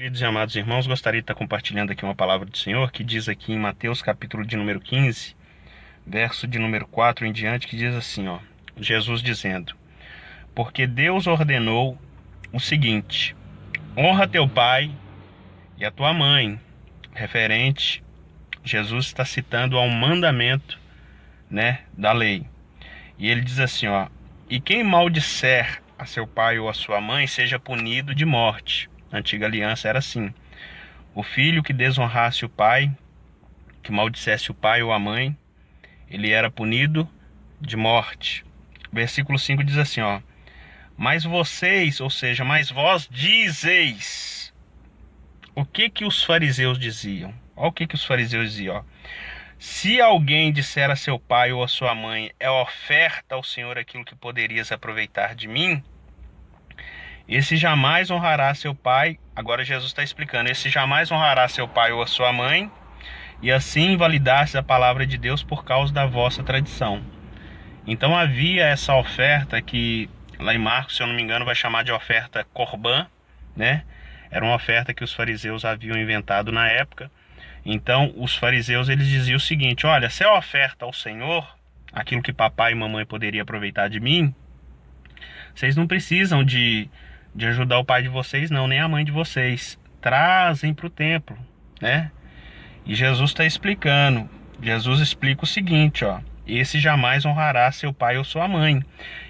Queridos e amados irmãos, gostaria de estar compartilhando aqui uma palavra do Senhor que diz aqui em Mateus capítulo de número 15, verso de número 4 em diante, que diz assim, Jesus dizendo: porque Deus ordenou o seguinte: honra teu pai e a tua mãe. Referente, Jesus está citando a um mandamento, da lei. E ele diz assim, e quem maldisser a seu pai ou a sua mãe seja punido de morte. Na antiga aliança era assim: o filho que desonrasse o pai, que maldissesse o pai ou a mãe, ele era punido de morte. Versículo 5 diz assim, mas vocês, ou seja, mas vós dizeis. O que os fariseus diziam? Olha o que os fariseus diziam, se alguém disser a seu pai ou a sua mãe, é oferta ao Senhor aquilo que poderias aproveitar de mim, esse jamais honrará seu pai. Agora Jesus está explicando: esse jamais honrará seu pai ou a sua mãe, e assim invalidar-se a palavra de Deus por causa da vossa tradição. Então havia essa oferta que lá em Marcos, se eu não me engano, vai chamar de oferta corbã, Era uma oferta que os fariseus haviam inventado na época. Então os fariseus, eles diziam o seguinte: olha, se é oferta ao Senhor, aquilo que papai e mamãe poderiam aproveitar de mim, vocês não precisam de ajudar o pai de vocês não, nem a mãe de vocês. Trazem para o templo, E Jesus está explicando. Jesus explica o seguinte, esse jamais honrará seu pai ou sua mãe.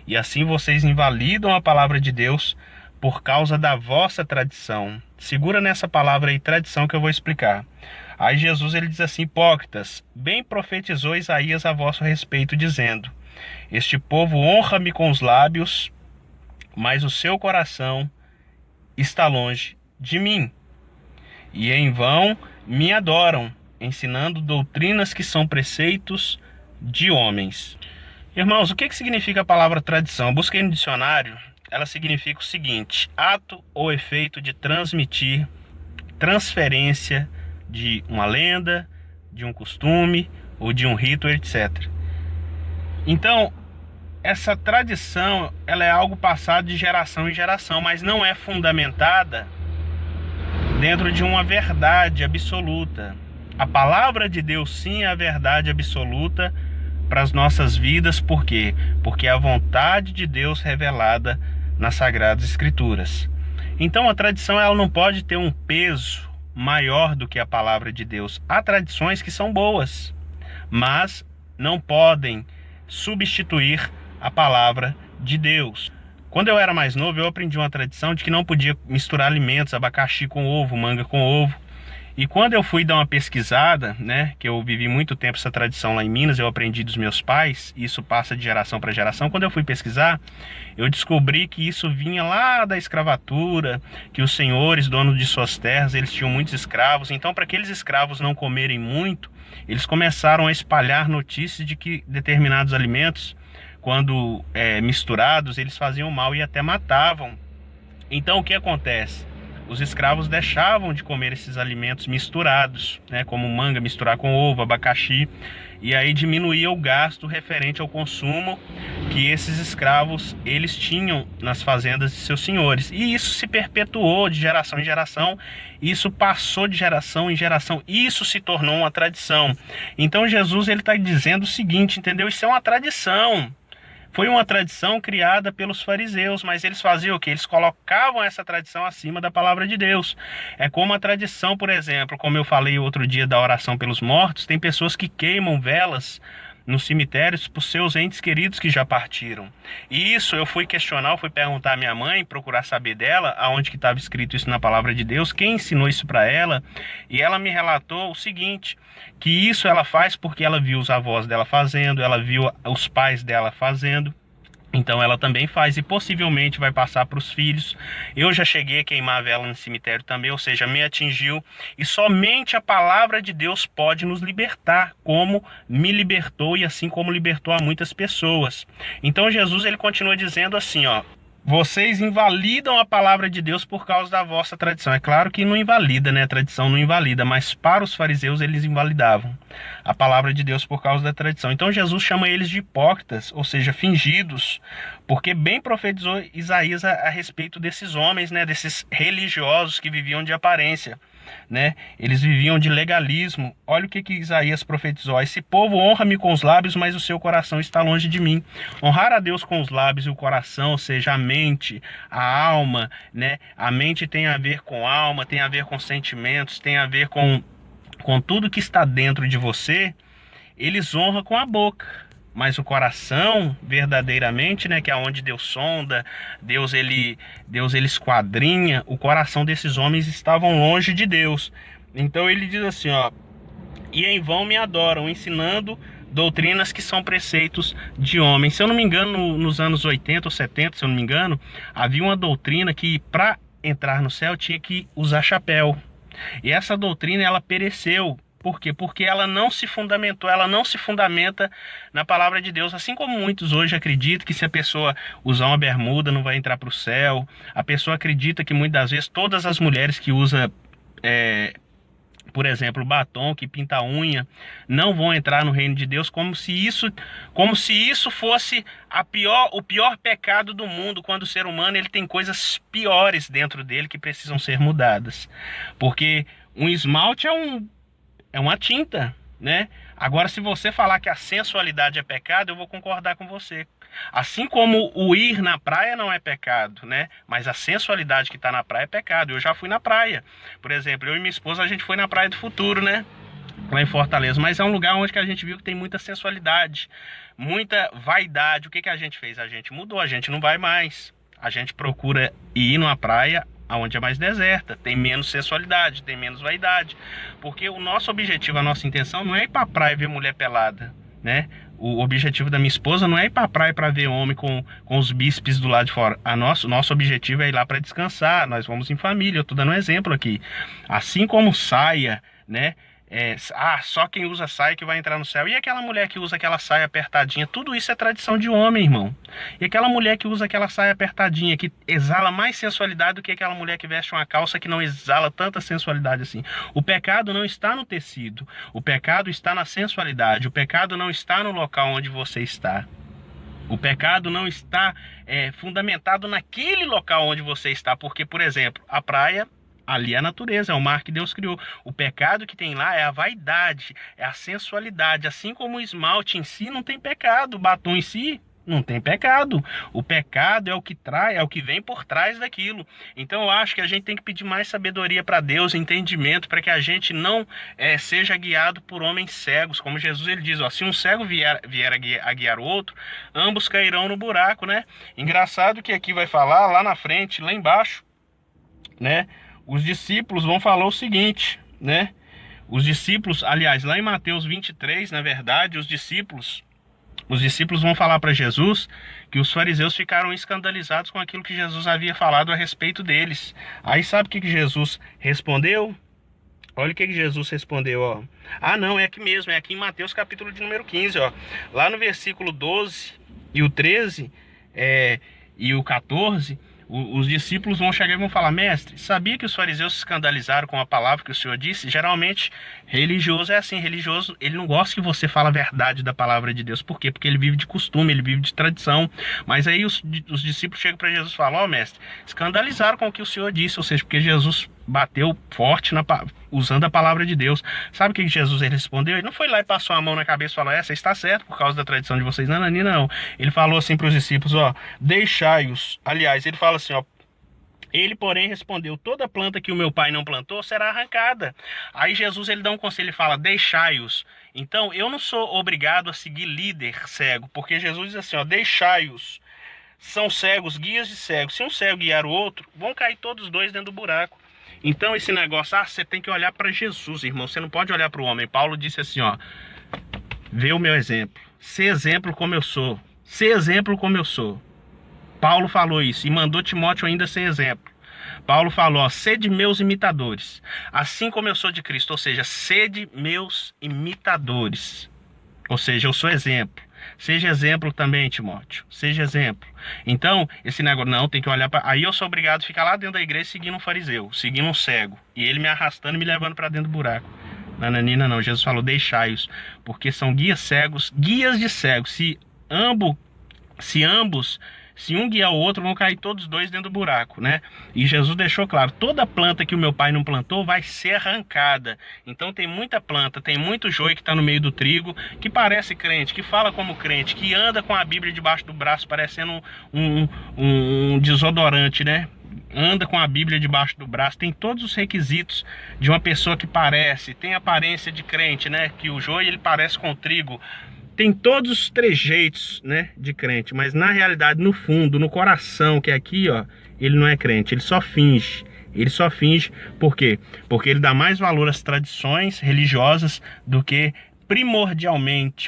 E assim vocês invalidam a palavra de Deus por causa da vossa tradição. Segura nessa palavra aí, tradição, que eu vou explicar. Aí Jesus, ele diz assim: hipócritas, bem profetizou Isaías a vosso respeito, dizendo: este povo honra-me com os lábios, mas o seu coração está longe de mim. E em vão me adoram, ensinando doutrinas que são preceitos de homens. Irmãos, o que significa a palavra tradição? Eu busquei no dicionário. Ela significa o seguinte: ato ou efeito de transmitir, transferência de uma lenda, de um costume ou de um rito, etc. Então, essa tradição, ela é algo passado de geração em geração, mas não é fundamentada dentro de uma verdade absoluta. A palavra de Deus, sim, é a verdade absoluta para as nossas vidas. Por quê? Porque é a vontade de Deus revelada nas Sagradas Escrituras. Então a tradição, ela não pode ter um peso maior do que a palavra de Deus. Há tradições que são boas, mas não podem substituir a palavra de Deus. Quando eu era mais novo, eu aprendi uma tradição de que não podia misturar alimentos, abacaxi com ovo, manga com ovo. E quando eu fui dar uma pesquisada, que eu vivi muito tempo essa tradição lá em Minas, eu aprendi dos meus pais, isso passa de geração para geração. Quando eu fui pesquisar, eu descobri que isso vinha lá da escravatura, que os senhores, donos de suas terras, eles tinham muitos escravos. Então, para aqueles escravos não comerem muito, eles começaram a espalhar notícias de que determinados alimentos, quando misturados, eles faziam mal e até matavam. Então, o que acontece? Os escravos deixavam de comer esses alimentos misturados, como manga misturar com ovo, abacaxi, e aí diminuía o gasto referente ao consumo que esses escravos eles tinham nas fazendas de seus senhores. E isso se perpetuou de geração em geração, isso passou de geração em geração, isso se tornou uma tradição. Então Jesus, ele está dizendo o seguinte, entendeu? Isso é uma tradição. Foi uma tradição criada pelos fariseus, mas eles faziam o quê? Eles colocavam essa tradição acima da palavra de Deus. É como a tradição, por exemplo, como eu falei outro dia da oração pelos mortos, tem pessoas que queimam velas nos cemitérios por seus entes queridos que já partiram. E isso eu fui questionar, eu fui perguntar à minha mãe, procurar saber dela, aonde que estava escrito isso na palavra de Deus, quem ensinou isso para ela, e ela me relatou o seguinte, que isso ela faz porque ela viu os avós dela fazendo, ela viu os pais dela fazendo, então ela também faz e possivelmente vai passar para os filhos. Eu já cheguei a queimar a vela no cemitério também, ou seja, me atingiu. E somente a palavra de Deus pode nos libertar, como me libertou e assim como libertou a muitas pessoas. Então Jesus, ele continua dizendo assim, Vocês invalidam a palavra de Deus por causa da vossa tradição. É claro que não invalida, né? A tradição não invalida, mas para os fariseus eles invalidavam a palavra de Deus por causa da tradição. Então Jesus chama eles de hipócritas, ou seja, fingidos, porque bem profetizou Isaías a respeito desses homens, né? Desses religiosos que viviam de aparência, né? Eles viviam de legalismo. Olha o que Isaías profetizou: esse povo honra-me com os lábios, mas o seu coração está longe de mim. Honrar a Deus com os lábios e o coração, ou seja, a mente, a alma, né? A mente tem a ver com alma, tem a ver com sentimentos, tem a ver com tudo que está dentro de você. Eles honram com a boca, mas o coração, verdadeiramente, né, que é onde Deus sonda, Deus ele esquadrinha, o coração desses homens estavam longe de Deus. Então ele diz assim, ó: e em vão me adoram, ensinando doutrinas que são preceitos de homens. Se eu não me engano, nos anos 80 ou 70, se eu não me engano, havia uma doutrina que para entrar no céu tinha que usar chapéu. E essa doutrina ela pereceu. Por quê? Porque ela não se fundamentou, ela não se fundamenta na palavra de Deus. Assim como muitos hoje acreditam que se a pessoa usar uma bermuda não vai entrar para o céu. A pessoa acredita que muitas das vezes todas as mulheres que usam, por exemplo, batom, que pinta a unha, não vão entrar no reino de Deus, como se isso fosse o pior pecado do mundo, quando o ser humano ele tem coisas piores dentro dele que precisam ser mudadas. Porque um esmalte é uma tinta, né? Agora, se você falar que a sensualidade é pecado, eu vou concordar com você. Assim como o ir na praia não é pecado, né? Mas a sensualidade que está na praia é pecado. Eu já fui na praia. Por exemplo, eu e minha esposa, a gente foi na Praia do Futuro, né? Lá em Fortaleza. Mas é um lugar onde que a gente viu que tem muita sensualidade, muita vaidade. O que a gente fez? A gente mudou, a gente não vai mais. A gente procura ir numa praia onde é mais deserta, tem menos sensualidade, tem menos vaidade, porque o nosso objetivo, a nossa intenção não é ir para a praia ver mulher pelada, né? O objetivo da minha esposa não é ir para a praia para ver homem com os bíceps do lado de fora. Nosso objetivo é ir lá para descansar. Nós vamos em família. Eu estou dando um exemplo aqui. Assim como saia, né? Só quem usa saia que vai entrar no céu. E aquela mulher que usa aquela saia apertadinha? Tudo isso é tradição de homem, irmão. E aquela mulher que usa aquela saia apertadinha, que exala mais sensualidade do que aquela mulher que veste uma calça que não exala tanta sensualidade assim. O pecado não está no tecido. O pecado está na sensualidade. O pecado não está no local onde você está. O pecado não está fundamentado naquele local onde você está. Porque, por exemplo, a praia, ali é a natureza, é o mar que Deus criou. O pecado que tem lá é a vaidade, é a sensualidade. Assim como o esmalte em si não tem pecado, o batom em si não tem pecado. O pecado é o que traz, é o que vem por trás daquilo. Então eu acho que a gente tem que pedir mais sabedoria para Deus, entendimento, para que a gente não seja guiado por homens cegos. Como Jesus ele diz, ó, se um cego vier a guiar o outro, ambos cairão no buraco, né? Engraçado que aqui vai falar lá na frente, lá embaixo, né? Os discípulos vão falar o seguinte, né? Os discípulos, aliás, lá em Mateus 23, na verdade, os discípulos vão falar para Jesus que os fariseus ficaram escandalizados com aquilo que Jesus havia falado a respeito deles. Aí sabe o que Jesus respondeu? Olha o que Jesus respondeu, ó. Ah, não, é aqui mesmo, é aqui em Mateus capítulo de número 15, ó. Lá no versículo 12 e o 13 e o 14... os discípulos vão chegar e vão falar: mestre, sabia que os fariseus se escandalizaram com a palavra que o senhor disse? Geralmente, religioso é assim, religioso, ele não gosta que você fale a verdade da palavra de Deus. Por quê? Porque ele vive de costume, ele vive de tradição. Mas aí os discípulos chegam para Jesus e falam: ó, mestre, escandalizaram com o que o senhor disse, ou seja, porque Jesus bateu forte usando a palavra de Deus. Sabe o que Jesus ele respondeu? Ele não foi lá e passou a mão na cabeça e falou: essa está certo por causa da tradição de vocês. Não. Ele falou assim para os discípulos: ó, deixai-os. Aliás, ele fala assim, ó: ele, porém, respondeu: toda planta que o meu pai não plantou será arrancada. Aí Jesus ele dá um conselho, ele fala: deixai-os. Então, eu não sou obrigado a seguir líder cego, porque Jesus diz assim, ó: deixai-os. São cegos, guias de cegos. Se um cego guiar o outro, vão cair todos os dois dentro do buraco. Então esse negócio, você tem que olhar para Jesus, irmão. Você não pode olhar para o homem. Paulo disse assim, ó: vê o meu exemplo. Ser exemplo como eu sou. Ser exemplo como eu sou. Paulo falou isso e mandou Timóteo ainda ser exemplo. Paulo falou, ó: sede meus imitadores, assim como eu sou de Cristo. Ou seja, sede meus imitadores. Ou seja, eu sou exemplo. Seja exemplo também, Timóteo. Seja exemplo. Então, esse negócio, não, tem que olhar para... Aí eu sou obrigado a ficar lá dentro da igreja seguindo um fariseu, seguindo um cego. E ele me arrastando e me levando para dentro do buraco. Nananina não, Jesus falou, deixai-os, porque são guias cegos, guias de cegos. Se um guiar o outro, vão cair todos dois dentro do buraco, né? E Jesus deixou claro, toda planta que o meu pai não plantou vai ser arrancada. Então tem muita planta, tem muito joio que está no meio do trigo, que parece crente, que fala como crente, que anda com a Bíblia debaixo do braço, parecendo um desodorante, né? Anda com a Bíblia debaixo do braço, tem todos os requisitos de uma pessoa que tem aparência de crente, né? Que o joio ele parece com o trigo, tem todos os trejeitos, né, de crente, mas na realidade, no fundo, no coração, que é aqui, ó, ele não é crente, ele só finge. Ele só finge, por quê? Porque ele dá mais valor às tradições religiosas do que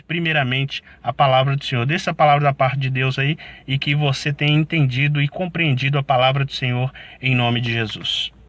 primeiramente, a palavra do Senhor. Deixa essa palavra da parte de Deus aí e que você tenha entendido e compreendido a palavra do Senhor em nome de Jesus.